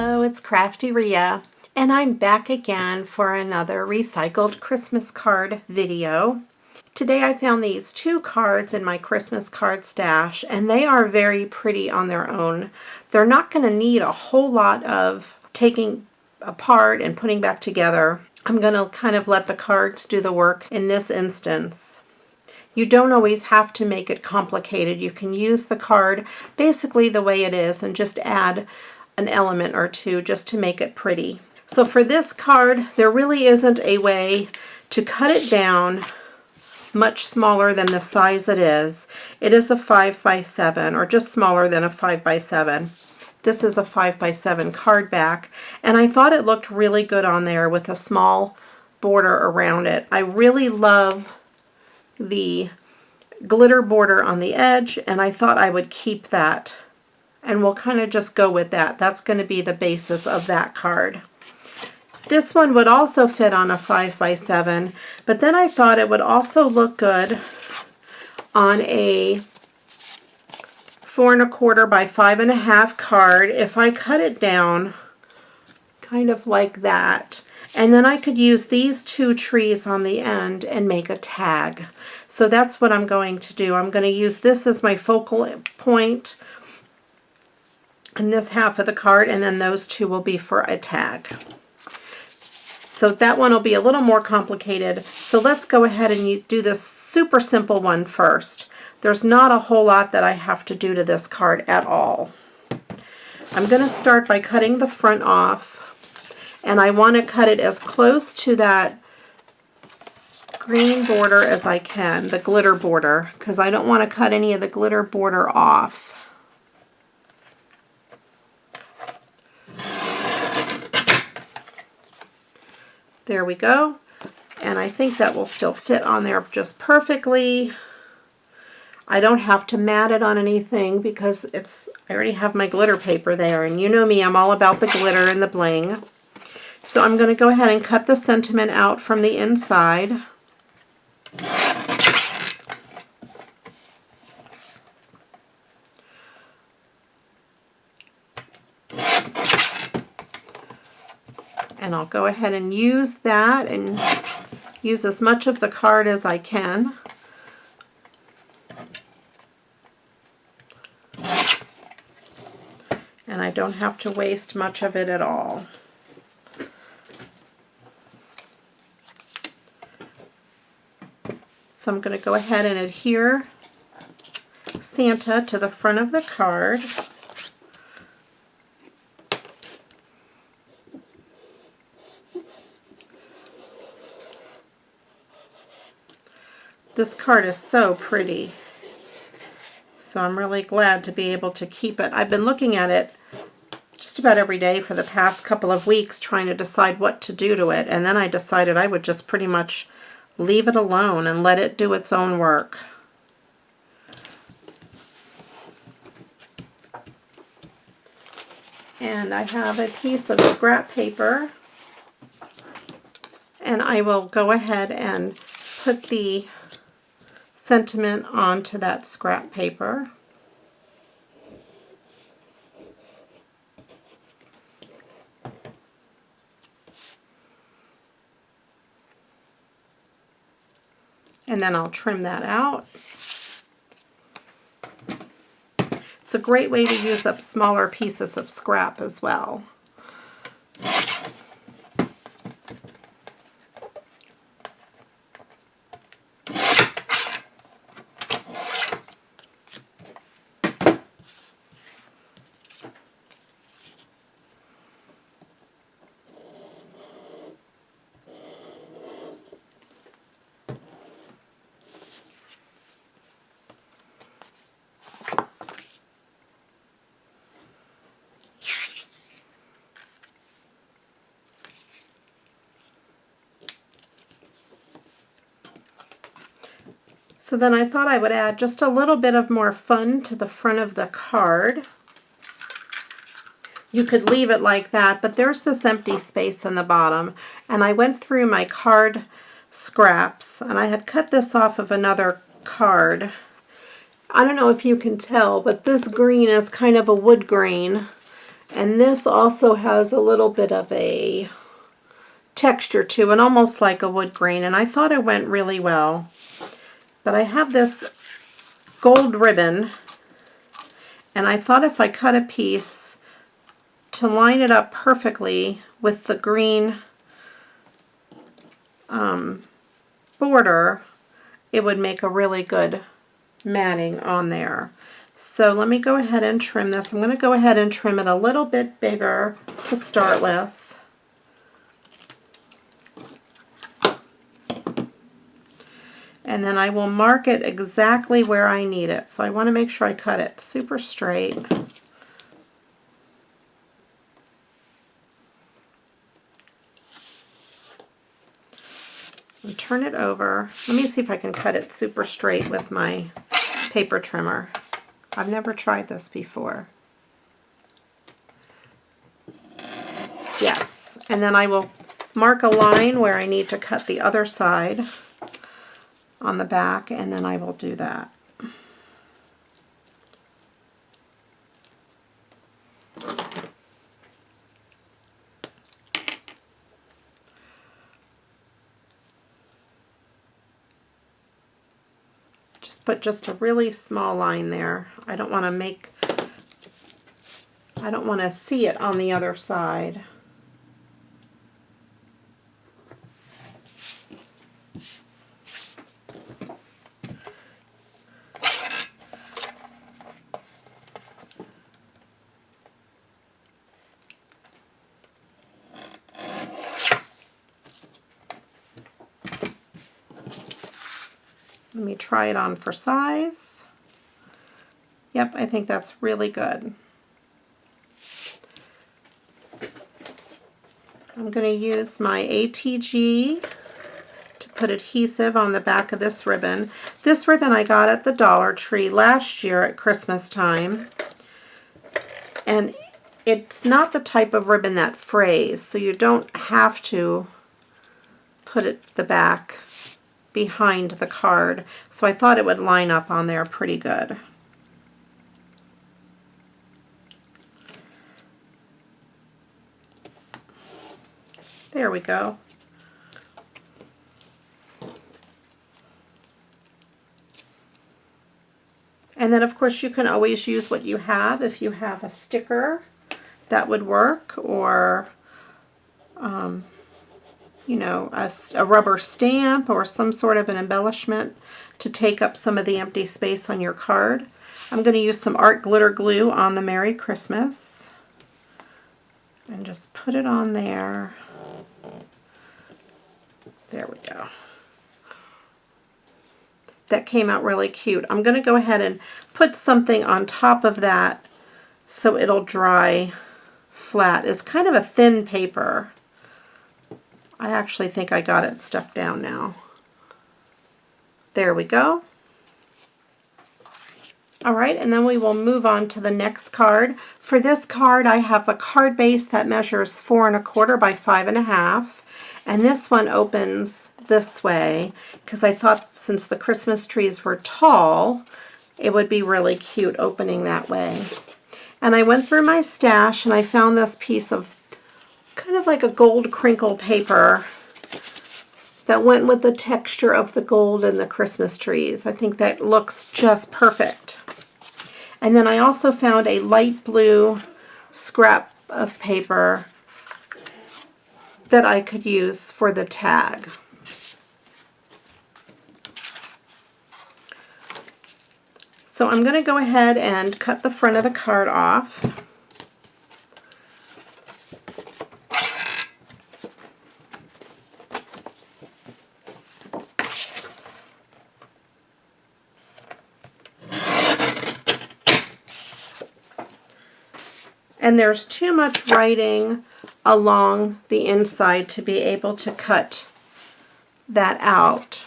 Hello, it's CraftyRia, and I'm back again for another recycled Christmas card video. Today I found these two cards in my Christmas card stash, and they are very pretty on their own. They're not going to need a whole lot of taking apart and putting back together. I'm going to kind of let the cards do the work in this instance. You don't always have to make it complicated. You can use the card basically the way it is and just add an element or two just to make it pretty. So for this card, there really isn't a way to cut it down much smaller than the size it is. It is a 5x7 or just smaller than a 5x7. This is a 5x7 card back, and I thought it looked really good on there with a small border around it. I really love the glitter border on the edge, and I thought I would keep that. And we'll kind of just go with that. That's going to be the basis of that card. This one would also fit on a 5x7, but then I thought it would also look good on a 4 1/4 by 5.5 card if I cut it down kind of like that. And then I could use these two trees on the end and make a tag. So that's what I'm going to do. I'm going to use this as my focal point in this half of the card, and then those two will be for a tag. So that one will be a little more complicated. So let's go ahead and do this super simple one first. There's not a whole lot that I have to do to this card at all. I'm going to start by cutting the front off, and I want to cut it as close to that green border as I can, the glitter border, because I don't want to cut any of the glitter border off. There we go, and I think that will still fit on there just perfectly. I don't have to mat it on anything because I already have my glitter paper there, and you know me, I'm all about the glitter and the bling. So I'm going to go ahead and cut the sentiment out from the inside. And I'll go ahead and use that and use as much of the card as I can. And I don't have to waste much of it at all. So I'm going to go ahead and adhere Santa to the front of the card. This card is so pretty, so I'm really glad to be able to keep it. I've been looking at it just about every day for the past couple of weeks trying to decide what to do to it, and then I decided I would just pretty much leave it alone and let it do its own work. And I have a piece of scrap paper, and I will go ahead and put the sentiment onto that scrap paper. And then I'll trim that out. It's a great way to use up smaller pieces of scrap as well. So then I thought I would add just a little bit of more fun to the front of the card. You could leave it like that, but there's this empty space in the bottom, and I went through my card scraps, and I had cut this off of another card. I don't know if you can tell, but this green is kind of a wood green, And this also has a little bit of a texture to it, almost like a wood grain, and I thought it went really well. But I have this gold ribbon, and I thought if I cut a piece to line it up perfectly with the green border, it would make a really good matting on there. So let me go ahead and trim this. I'm going to go ahead and trim it a little bit bigger to start with. And then I will mark it exactly where I need it. So I want to make sure I cut it super straight. And turn it over. Let me see if I can cut it super straight with my paper trimmer. I've never tried this before. Yes. And then I will mark a line where I need to cut the other side on the back, and then I will do that. Just put just a really small line there. I don't want to see it on the other side. Let me try it on for size. Yep, I think that's really good. I'm going to use my ATG to put adhesive on the back of this ribbon. This ribbon I got at the Dollar Tree last year at Christmas time. And it's not the type of ribbon that frays, so you don't have to put it the back behind the card. So I thought it would line up on there pretty good. There we go. And then of course you can always use what you have. If you have a sticker, that would work, or you know, a rubber stamp or some sort of an embellishment to take up some of the empty space on your card. I'm going to use some art glitter glue on the Merry Christmas and just put it on there. There we go. That came out really cute. I'm going to go ahead and put something on top of that so it'll dry flat. It's kind of a thin paper. I actually think I got it stuck down now. There we go. All right, and then we will move on to the next card. For this card, I have a card base that measures 4 1/4 by 5 1/2, and this one opens this way because I thought since the Christmas trees were tall, it would be really cute opening that way. And I went through my stash and I found this piece of kind of like a gold crinkle paper that went with the texture of the gold in the Christmas trees. I think that looks just perfect. And then I also found a light blue scrap of paper that I could use for the tag. So I'm going to go ahead and cut the front of the card off. And there's too much writing along the inside to be able to cut that out.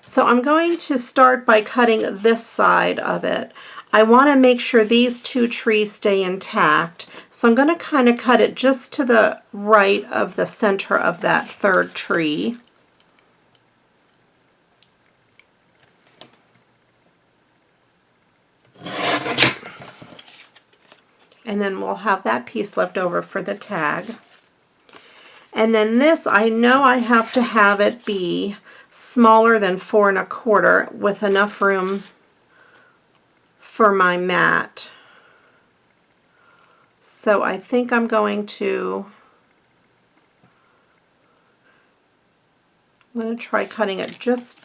So I'm going to start by cutting this side of it. I want to make sure these two trees stay intact. So I'm going to kind of cut it just to the right of the center of that third tree. And then we'll have that piece left over for the tag. And then this, I know I have to have it be smaller than 4 1/4 with enough room for my mat. So I think I'm going to try cutting it just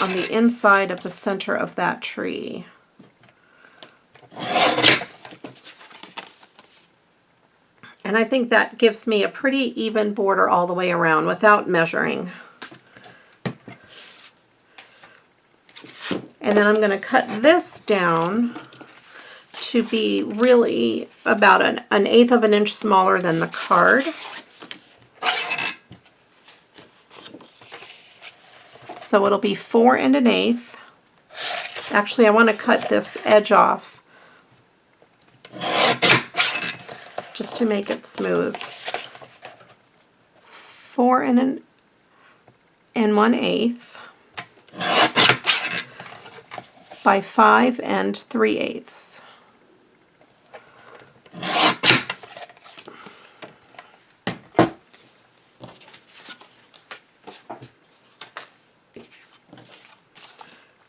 on the inside of the center of that tree. And I think that gives me a pretty even border all the way around without measuring. And then I'm going to cut this down to be really about an 1/8 of an inch smaller than the card. So it'll be 4 1/8. Actually, I want to cut this edge off just to make it smooth. 4 1/8 by 5 3/8.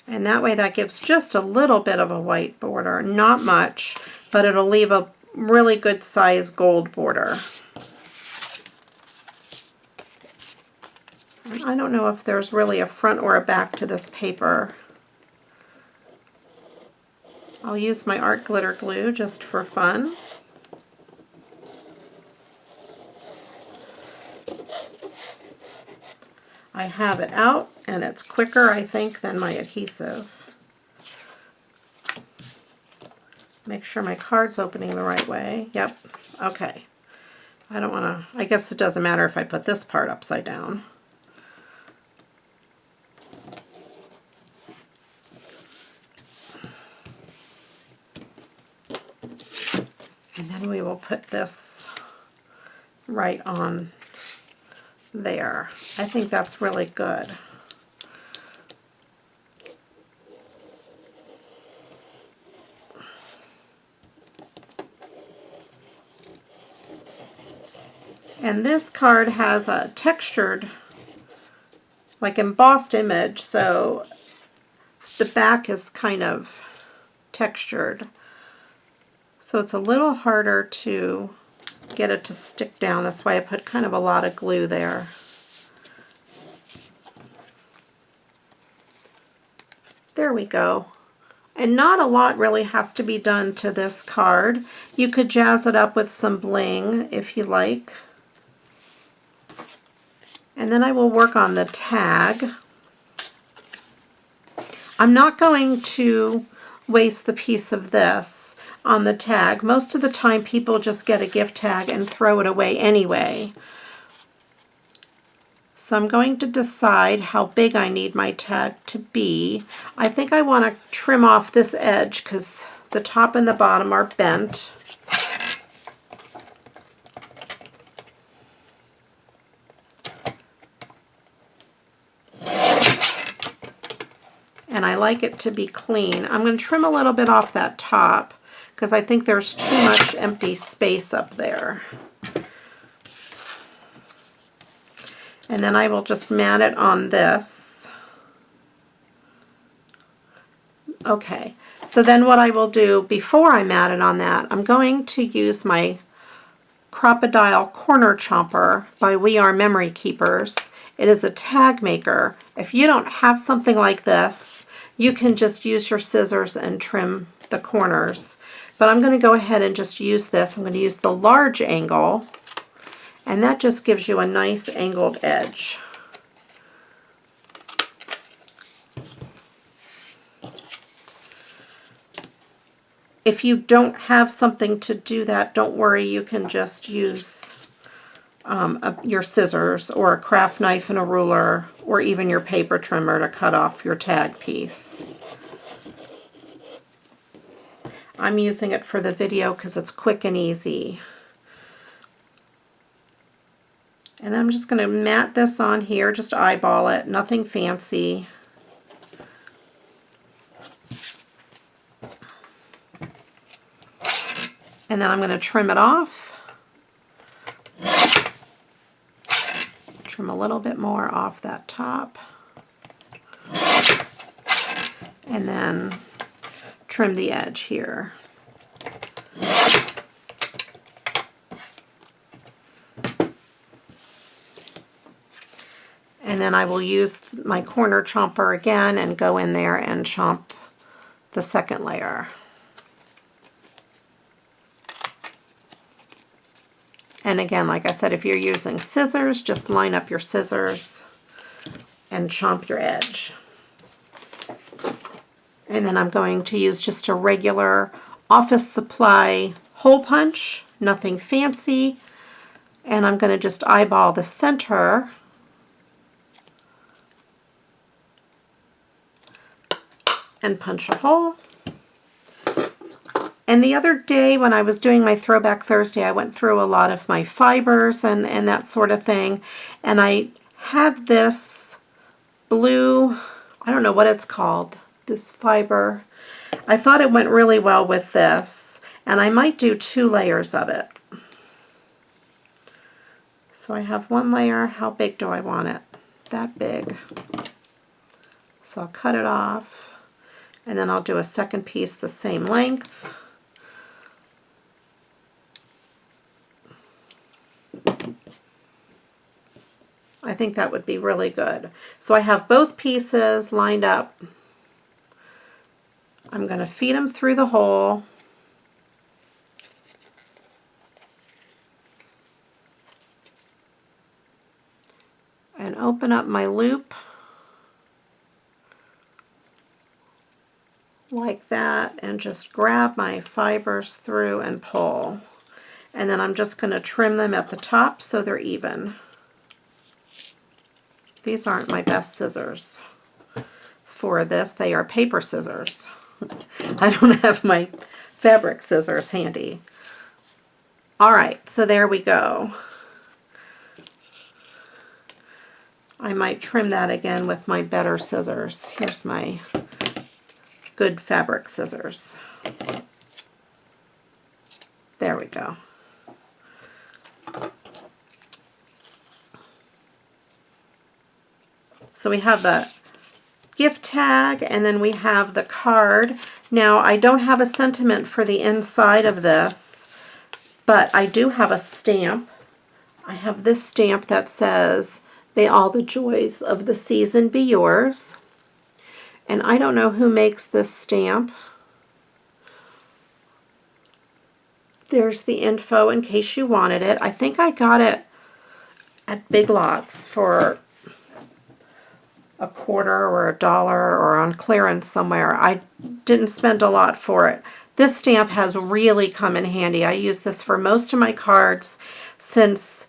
And that way that gives just a little bit of a white border, not much, but it'll leave a really good size gold border. I don't know if there's really a front or a back to this paper. I'll use my art glitter glue just for fun. I have it out, and it's quicker, I think, than my adhesive. Make sure my card's opening the right way. Yep, okay. I don't want to, I guess it doesn't matter if I put this part upside down. And then we will put this right on there. I think that's really good. And this card has a textured, like embossed image, so the back is kind of textured. So it's a little harder to get it to stick down. That's why I put kind of a lot of glue there. There we go. And not a lot really has to be done to this card. You could jazz it up with some bling if you like. And then I will work on the tag. I'm not going to waste the piece of this on the tag. Most of the time people just get a gift tag and throw it away anyway. So I'm going to decide how big I need my tag to be. I think I want to trim off this edge because the top and the bottom are bent. And I like it to be clean. I'm going to trim a little bit off that top because I think there's too much empty space up there. And then I will just mat it on this. Okay, so then what I will do before I mat it on that, I'm going to use my Crocodile Corner Chomper by We Are Memory Keepers. It is a tag maker. If you don't have something like this, you can just use your scissors and trim the corners. But I'm going to go ahead and just use this. I'm going to use the large angle, and that just gives you a nice angled edge. If you don't have something to do that, don't worry, you can just use your scissors or a craft knife and a ruler, or even your paper trimmer to cut off your tag piece. I'm using it for the video because it's quick and easy. And I'm just going to mat this on here, just eyeball it, nothing fancy. And then I'm going to trim it off. Trim a little bit more off that top. And then trim the edge here. And then I will use my corner chomper again and go in there and chomp the second layer. And again, like I said, if you're using scissors, just line up your scissors and chomp your edge. And then I'm going to use just a regular office supply hole punch, nothing fancy. And I'm going to just eyeball the center. And punch a hole. And the other day when I was doing my Throwback Thursday, I went through a lot of my fibers and that sort of thing. And I have this blue, I don't know what it's called, this fiber. I thought it went really well with this. And I might do 2 layers of it. So I have 1 layer. How big do I want it? That big. So I'll cut it off. And then I'll do a second piece the same length. I think that would be really good. So I have both pieces lined up. I'm going to feed them through the hole. And open up my loop. Like that, and just grab my fibers through and pull. And then I'm just going to trim them at the top so they're even. These aren't my best scissors for this. They are paper scissors. I don't have my fabric scissors handy. Alright, so there we go. I might trim that again with my better scissors. Here's my good fabric scissors. There we go. So we have the gift tag and then we have the card. Now I don't have a sentiment for the inside of this, but I do have a stamp. I have this stamp that says, "May all the joys of the season be yours." And I don't know who makes this stamp. There's the info in case you wanted it. I think I got it at Big Lots for $1 or $1 or on clearance somewhere. I didn't spend a lot for it. This stamp has really come in handy. I use this for most of my cards since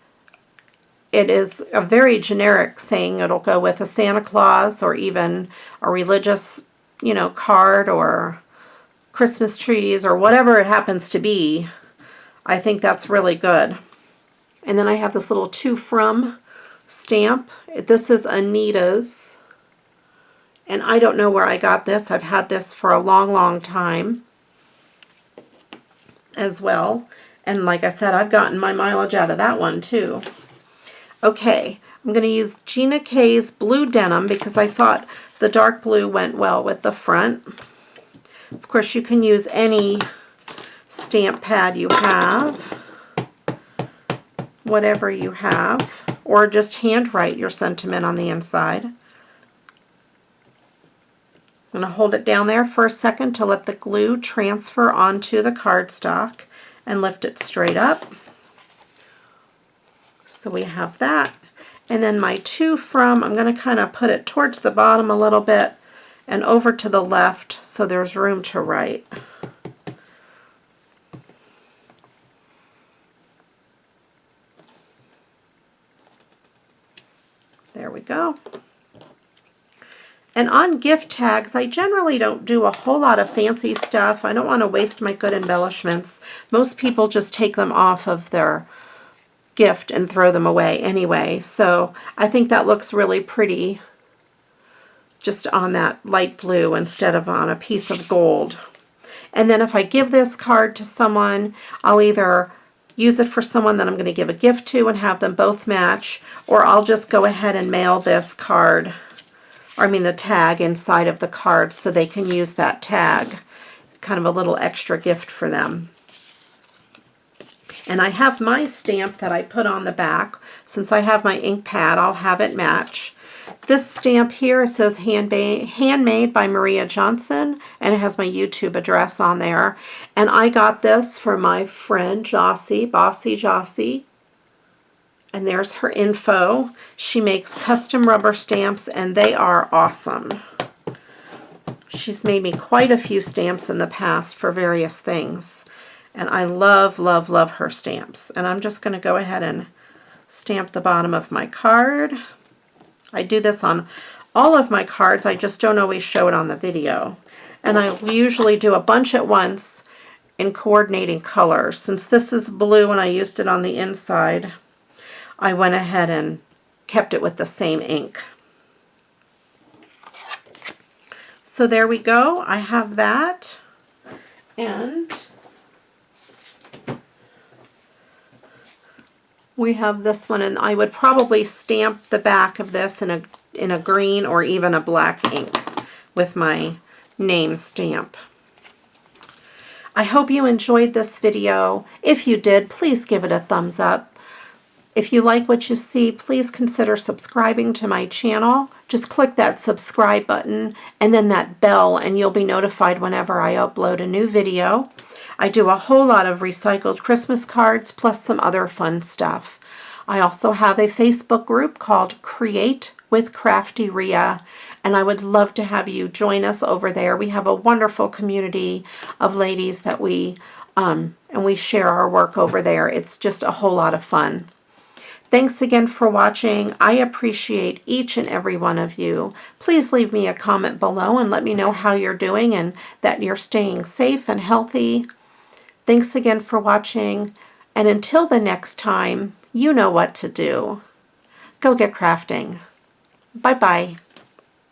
it is a very generic saying. It'll go with a Santa Claus or even a religious, card or Christmas trees or whatever it happens to be. I think that's really good. And then I have this little to from stamp. This is Anita's. And I don't know where I got this. I've had this for a long, long time as well. And like I said, I've gotten my mileage out of that one too. Okay, I'm going to use Gina K's blue denim because I thought the dark blue went well with the front. Of course, you can use any stamp pad you have, whatever you have, or just handwrite your sentiment on the inside. I'm going to hold it down there for a second to let the glue transfer onto the cardstock and lift it straight up. So we have that. And then my to from, I'm going to kind of put it towards the bottom a little bit and over to the left so there's room to write. There we go. And on gift tags, I generally don't do a whole lot of fancy stuff. I don't want to waste my good embellishments. Most people just take them off of their gift and throw them away anyway. So I think that looks really pretty just on that light blue instead of on a piece of gold. And then if I give this card to someone, I'll either use it for someone that I'm going to give a gift to and have them both match, or I'll just go ahead and mail this card, or I mean the tag inside of the card, so they can use that tag. It's kind of a little extra gift for them. And I have my stamp that I put on the back. Since I have my ink pad, I'll have it match. This stamp here says handmade by Maria Johnson, and it has my YouTube address on there. And I got this for my friend Joscie, Bossy Joscie. And there's her info. She makes custom rubber stamps, and they are awesome. She's made me quite a few stamps in the past for various things. And I love, love, love her stamps. And I'm just going to go ahead and stamp the bottom of my card. I do this on all of my cards. I just don't always show it on the video. And I usually do a bunch at once in coordinating colors. Since this is blue and I used it on the inside, I went ahead and kept it with the same ink. So there we go. I have that. And we have this one, and I would probably stamp the back of this in a green or even a black ink with my name stamp. I hope you enjoyed this video. If you did, please give it a thumbs up. If you like what you see, please consider subscribing to my channel. Just click that subscribe button and then that bell, and you'll be notified whenever I upload a new video. I do a whole lot of recycled Christmas cards plus some other fun stuff. I also have a Facebook group called Create with CraftyRia, and I would love to have you join us over there. We have a wonderful community of ladies that we share our work over there. It's just a whole lot of fun. Thanks again for watching. I appreciate each and every one of you. Please leave me a comment below and let me know how you're doing and that you're staying safe and healthy. Thanks again for watching, and until the next time, you know what to do. Go get crafting. Bye-bye.